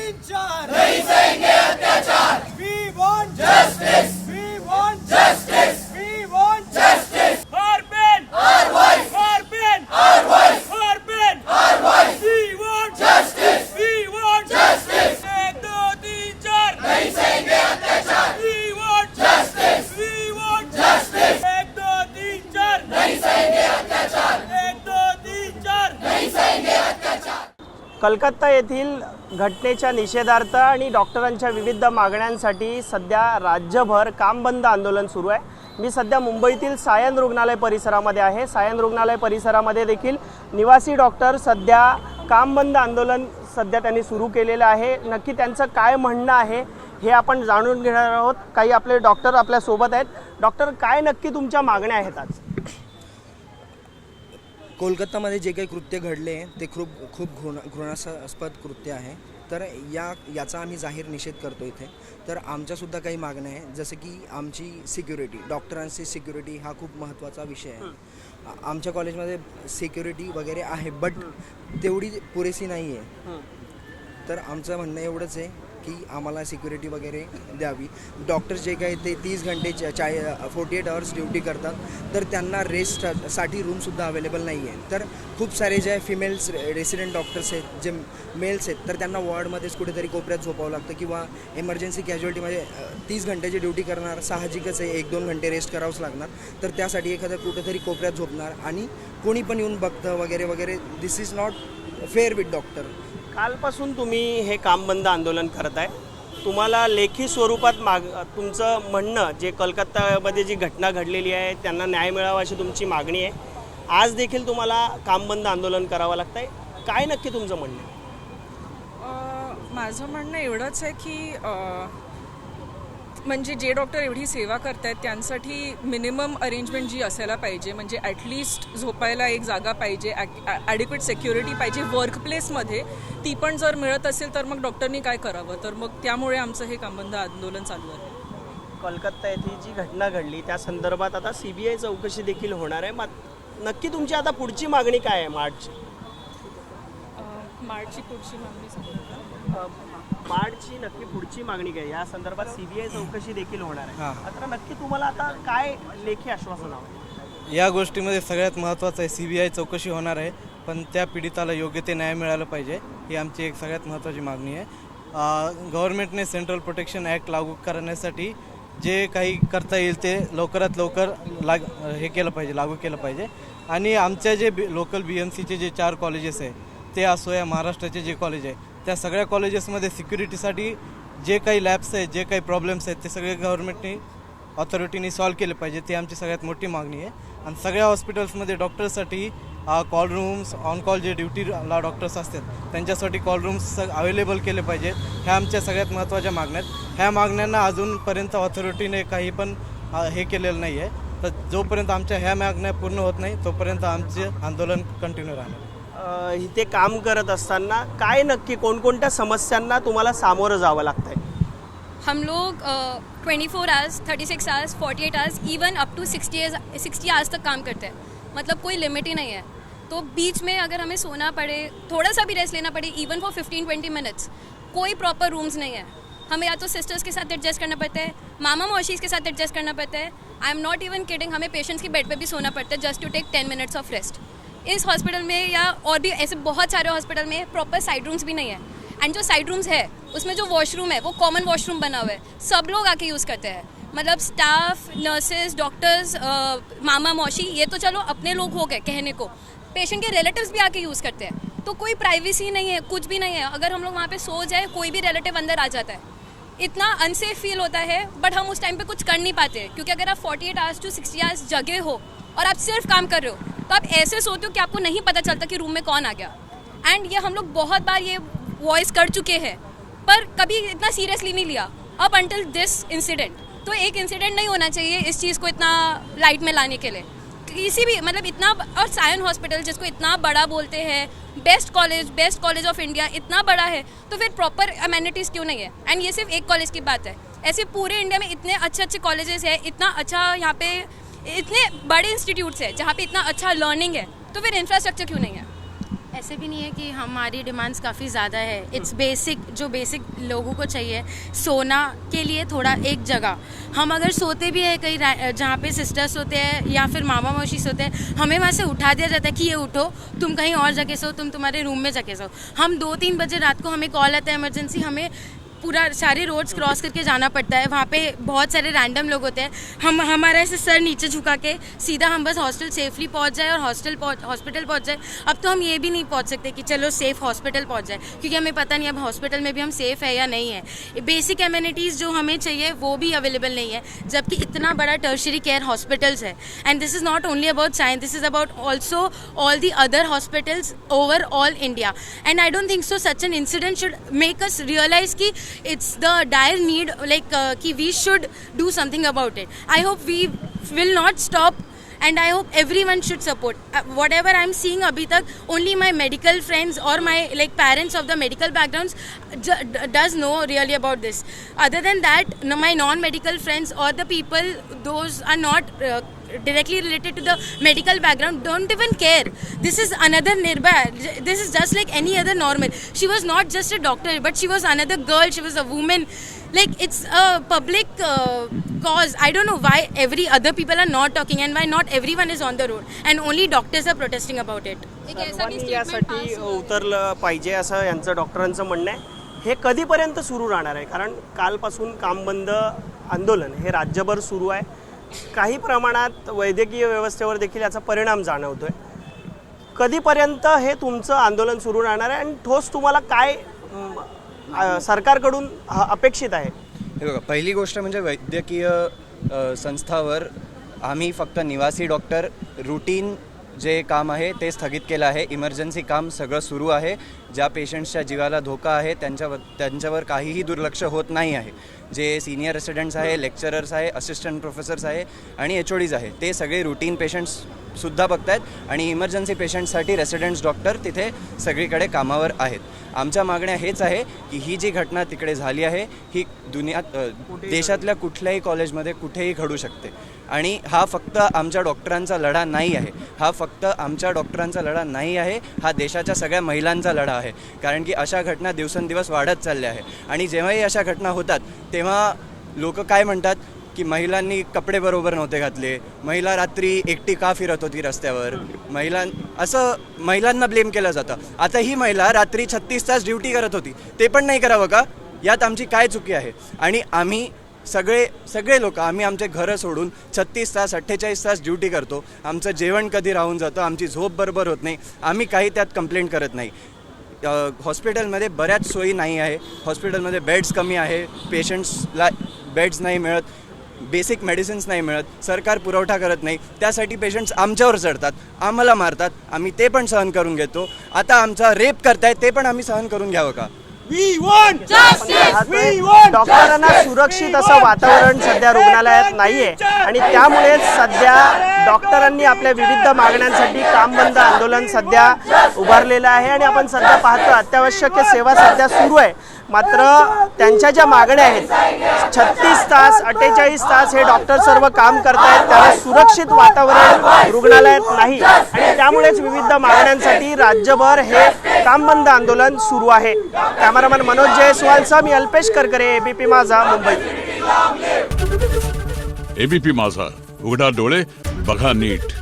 तीन चार नहीं सहेंगे अत्याचार। We want justice. We want justice. We want justice. Our pen, our voice. Our pen, our voice. Our pen, our voice. We want justice. We want justice. एक दो तीन चार नहीं सहेंगे अत्याचार। We want justice. We want justice. एक दो तीन चार नहीं सहेंगे अत्याचार। एक दो तीन चार नहीं सहेंगे अत्याचार। कलकत्ता येथील घटनेच्या निषेधार्थ आणि डॉक्टरांच्या विविध मागण्यांसाठी सध्या राज्यभर काम बंद आंदोलन सुरू आहे। मी सध्या मुंबईतील सायन रुग्णालय परिसरामध्ये आहे। सायन रुग्णालय परिसरामध्ये देखील निवासी डॉक्टर सध्या काम बंद आंदोलन सध्या त्यांनी सुरू केलेलं आहे। नक्की त्यांचं काय म्हणणं आहे हे आपण जाणून घेणार आहोत। काही आपले डॉक्टर आपल्या सोबत आहेत। डॉक्टर, काय नक्की तुमच्या मागण्या आहेत आज? कोलकातामध्ये जे काही कृत्य घडले ते खूप घृणास्पद कृत्य आहे। तर याचा आम्ही जाहीर निषेध करतो इथे। तर आमच्यासुद्धा काही मागण्या आहे, जसं की आमची सिक्युरिटी, डॉक्टरांची सिक्युरिटी हा खूप महत्त्वाचा विषय आहे। आमच्या कॉलेजमध्ये सिक्युरिटी वगैरे आहे, बट तेवढी पुरेशी नाही आहे। तर आमचं म्हणणं एवढंच आहे की आम्हाला सिक्युरिटी वगैरे द्यावी। डॉक्टर जे काही ते 30 घंटे 48 आवर्स ड्युटी करतात, तर त्यांना रेस्टसाठी रूमसुद्धा अवेलेबल नाही आहे। तर खूप सारे जे फिमेल्स रेसिडेंट डॉक्टर्स आहेत, जे मेल्स आहेत, तर त्यांना वॉर्डमध्येच कुठेतरी कोपऱ्यात झोपावं लागतं किंवा इमर्जन्सी कॅज्युअल्टीमध्ये 30 घंटेची ड्युटी करणार, साहजिकच आहे 1-2 घंटे रेस्ट करावंच लागणार। तर त्यासाठी एखादं कुठेतरी कोपऱ्यात झोपणार आणि कोणी पण येऊन बघतं वगैरे वगैरे। This is not fair with doctor. कालपासून तुम्ही हे काम बंद आंदोलन करत आहे। तुम्हाला लेखी स्वरूपात तुमचं म्हणणं, जे कलकत्तामध्ये जी घटना घडलेली आहे त्यांना न्याय मिळावा अशी तुमची मागणी आहे। आज देखील तुम्हाला काम बंद आंदोलन करावं लागतं आहे। काय नक्की तुमचं म्हणणं आहे? माझं म्हणणं एवढंच आहे की म्हणजे जे डॉक्टर एवढी सेवा करत आहेत त्यांसाठी मिनिमम अरेंजमेंट जी असायला पाहिजे, म्हणजे ॲटलिस्ट झोपायला एक जागा पाहिजे, ॲडिक्वेट सिक्युरिटी पाहिजे वर्कप्लेसमध्ये, ती पण जर मिळत असेल तर मग डॉक्टरनी काय करावं? तर मग त्यामुळे आमचं हे कामबंद आंदोलन चालू आहे। कलकत्ता येथे जी घटना घडली त्या संदर्भात आता CBI चौकशी देखील होणार आहे। नक्की तुमची आता पुढची मागणी काय आहे? मार्चची पुढची मागणी मार्चची नक्की पुढची मागणी काय? या संदर्भात CBI चौकशी देखील होणार आहे। आता नक्की तुम्हाला आता काय लेखी आश्वासन हवं? या गोष्टीमध्ये सगळ्यात महत्त्वाचं आहे CBI चौकशी होणार आहे, पण त्या पीडिताला योग्य ते न्याय मिळालं पाहिजे, ही आमची एक सगळ्यात महत्त्वाची मागणी आहे। गव्हर्नमेंटने सेंट्रल प्रोटेक्शन ॲक्ट लागू करण्यासाठी जे काही करता येईल ते लवकरात लवकर लागू केलं पाहिजे। आणि आमच्या जे लोकल BMCचे जे 4 कॉलेजेस आहे, ते असो या महाराष्ट्राचे जे कॉलेज आहे, त्या सगळ्या कॉलेजेसमध्ये सिक्युरिटीसाठी जे काही लॅब्स आहेत, जे काही प्रॉब्लेम्स आहेत, ते सगळे गव्हर्नमेंटनी ऑथॉरिटीनी सॉल्व केले पाहिजे। ती आमची सगळ्यात मोठी मागणी आहे। आणि सगळ्या हॉस्पिटल्समध्ये डॉक्टर्ससाठी कॉल रूम्स, ऑन कॉल जे ड्युटीला डॉक्टर्स असतात त्यांच्यासाठी कॉल रूम्स अवेलेबल केले पाहिजेत। ह्या आमच्या सगळ्यात महत्त्वाच्या मागण्या आहेत। ह्या मागण्यांना अजूनपर्यंत ऑथॉरिटीने काही पण हे केलेलं नाही आहे। तर जोपर्यंत आमच्या ह्या मागण्या पूर्ण होत नाही तोपर्यंत आमचे आंदोलन कंटिन्यू राहणार। इथे काम करत असताना काय नक्की कोणकोणत्या समस्यांना तुम्हाला सामोरं जावं लागतंय? हम लोग 24 hours, 36 hours, 48 hours, even up to 60 hours तक काम करते हैं। मतलब कोई लिमिट ही नहीं है। तो बीच में अगर हमें सोना पड़े, थोड़ा सा भी रेस्ट लेना पड़े, इवन फॉर 15-20 मिनट्स, कोई प्रॉपर रूम्स नहीं है। हमें या तो सिस्टर्स के साथ एडजस्ट करना पड़ता है, मामा मौशीज़ के साथ एडजस्ट करना पड़ता है। I am not even kidding, हमें पेशेंट्स की बेड पे भी सोना पड़ता है just to take 10 minutes of rest. इस हॉस्पिटल में या और भी ऐसे बहुत सारे हॉस्पिटल में प्रॉपर साइड रूम्स भी नहीं है। एंड जो साइड रूम्स है उसमें जो वॉशरूम है वो कॉमन वॉशरूम बना हुआ है, सब लोग आके यूज़ करते हैं। मतलब स्टाफ, नर्सेज, डॉक्टर्स, मामा मौसी, ये तो चलो अपने लोग हो गए कहने को, पेशेंट के रिलेटिव्स भी आके यूज़ करते हैं। तो कोई प्राइवेसी नहीं है, कुछ भी नहीं है। अगर हम लोग वहाँ पे सो जाए, कोई भी रिलेटिव अंदर आ जाता है, इतना अनसेफ फील होता है। बट हम उस टाइम पे कुछ कर नहीं पाते, क्योंकि अगर आप 48 आवर्स टू 60 आवर्स जगे हो और आप सिर्फ काम कर रहे हो, तो आप ऐसे सोते हो कि आपको नहीं पता चलता कि रूम में कौन आ गया। एंड ये हम लोग बहुत बार ये वॉइस कर चुके हैं, पर कभी इतना सीरियसली नहीं लिया अप अंटिल दिस इंसिडेंट। तो एक इंसिडेंट नहीं होना चाहिए इस चीज़ को इतना लाइट में लाने के लिए, किसी भी मतलब इतना। और सायन हॉस्पिटल जिसको इतना बड़ा बोलते हैं, बेस्ट कॉलेज ऑफ इंडिया इतना बड़ा है, तो फिर प्रॉपर अमेनिटीज़ क्यों नहीं है? एंड ये सिर्फ एक कॉलेज की बात है, ऐसे पूरे इंडिया में इतने अच्छे कॉलेजेस हैं, इतना अच्छा यहाँ पे इतने बड़े इंस्टीट्यूट्स हैं जहाँ पे इतना अच्छा लर्निंग है, तो फिर इंफ्रास्ट्रक्चर क्यों नहीं है? ऐसे भी नहीं है कि हमारी डिमांड्स काफ़ी ज़्यादा है। इट्स बेसिक, जो बेसिक लोगों को चाहिए, सोना के लिए थोड़ा एक जगह। हम अगर सोते भी है कहीं जहाँ पे सिस्टर्स होते हैं या फिर मामा मौसी सोते हैं, हमें वहाँ से उठा दिया जाता है कि ये उठो, तुम कहीं और जगह सो, तुम तुम्हारे रूम में जगह सो। हम 2-3 बजे रात को हमें कॉल आता है इमरजेंसी, हमें पूरा सारे रोड्स क्रॉस करके जाना पड़ता है। वहाँ पे बहुत सारे रैंडम लोग होते हैं। हमारा ऐसे सर नीचे झुका के सीधा हम बस हॉस्टल सेफली पहुँच जाए और हॉस्पिटल पहुँच जाए। अब तो हम ये भी नहीं पहुँच सकते कि चलो सेफ हॉस्पिटल पहुँच जाए, क्योंकि हमें पता नहीं अब हॉस्पिटल में भी हम सेफ़ है या नहीं है। बेसिक एमिनिटीज़ जो हमें चाहिए वो भी अवेलेबल नहीं है, जबकि इतना बड़ा टर्शरी केयर हॉस्पिटल्स है। And this is not only about science, this is about also all the other hospitals over all India. And I don't think so such an incident should make us realise कि it's the dire need, like कि we should do something about it. I hope we will not stop, and I hope everyone should support. Whatever I'm seeing abhi tak, only my medical friends or my like parents of the medical backgrounds does know really about this. Other than that, my non-medical friends or the people those are not directly related to the medical background don't even care. This is another Nirbhaya. This is just like any other normal. She was not just a doctor, but she was another girl. She was a woman. Like, it's a public cause. I don't know why every other people are not talking and why not everyone is on the road and only doctors are protesting about it. सर्वांनी यासाठी उतरलं पाहिजे असं यांचं डॉक्टरांचं म्हणणं आहे. हे कधीपर्यंत सुरू राहणार आहे? कारण कालपासून काम बंद आंदोलन हे राज्यभर सुरू आहे. काही प्रमाणात वैद्यकीय व्यवस्थेवर देखील याचा परिणाम जाणवतोय. कधीपर्यंत हे तुमचं आंदोलन सुरू राहणार आहे आणि ठोस तुम्हाला काय सरकारकडून अपेक्षित आहे? हे बघा, पहिली गोष्ट म्हणजे वैद्यकीय संस्थावर आम्ही फक्त निवासी डॉक्टर रूटीन जे काम आहे ते स्थगित केलं आहे. इमर्जन्सी काम सगळं सुरू आहे. ज्या पेशंट्सच्या जीवाला धोका आहे त्यांच्यावर काहीही दुर्लक्ष होत नाही आहे. जे सिनियर रेसिडेंट्स आहे, लेक्चरर्स आहे, असिस्टंट प्रोफेसर्स आहे आणि HODs आहे, ते सगळे रूटीन पेशंट्ससुद्धा बघत आहेत आणि इमर्जन्सी पेशंट्ससाठी रेसिडेंट्स डॉक्टर तिथे सगळीकडे कामावर आहेत. आमच्या मागण्या हेच आहे की ही जी घटना तिकडे झाली आहे ही देशातल्या कुठल्याही कॉलेजमध्ये कुठेही घडू शकते आणि हा फक्त आमच्या डॉक्टरांचा लढा नाही आहे. हा फक्त आमच्या डॉक्टरांचा लढा नाही आहे, हा देशाच्या सगळ्या महिलांचा लढा आहे. कारण की अशा घटना दिवसेंदिवस वाढत चालल्या आहे आणि जेव्हाही अशा घटना होतात तेव्हा लोक काय म्हणतात की महिलांनी कपडे बरोबर नव्हते घातले, महिला रात्री एकटी का फिरत होती रस्त्यावर, असं महिलांना ब्लेम केलं जातं. आता ही महिला रात्री 36 तास ड्युटी करत होती, ते पण नाही करावं का? यात आमची काय चुकी आहे? आणि आम्ही सगळे लोक आम्ही आमचे घरं सोडून 36 तास 48 तास ड्युटी करतो. आमचं जेवण कधी राहून जातं, आमची झोप बरोबर होत नाही, आम्ही काही त्यात कंप्लेंट करत नाही. हॉस्पिटलमध्ये बऱ्याच सोयी नाही आहे, हॉस्पिटलमध्ये बेड्स कमी आहे, पेशंट्सला बेड्स नाही मिळत, बेसिक मेडिसिन्स नाही मिळत, सरकार पुरवठा करत नाही. त्यासाठी पेशंट्स आमच्यावर चढतात, आम्हाला मारतात, आम्ही ते पण सहन करून घेतो. आता आमचा रेप करतायत ते पण आम्ही सहन करून घ्यावं का? डॉक्टरांना सुरक्षित असं वातावरण सध्या रुग्णालयात नाहीये आणि त्यामुळेच सध्या डॉक्टरांनी आपल्या विविध मागण्यांसाठी काम बंद आंदोलन सध्या उभारलेलं आहे आणि आपण सध्या पाहतो अत्यावश्यक सेवा सध्या सुरू आहे. मात्र त्यांच्या ज्या मागण्या आहेत 36 तास 48 तास हे डॉक्टर सर्व काम करतायत, त्याला सुरक्षित वातावरण रुग्णालयात नाही आणि त्यामुळेच विविध मागण्यांसाठी राज्यभर हे काम बंद आंदोलन सुरू आहे. कॅमेरामॅन मनोज जयस्वालसह मी अल्पेश करकरे, ABP माझा, मुंबई. ABP माझा, उघडा डोळे बघा नीट.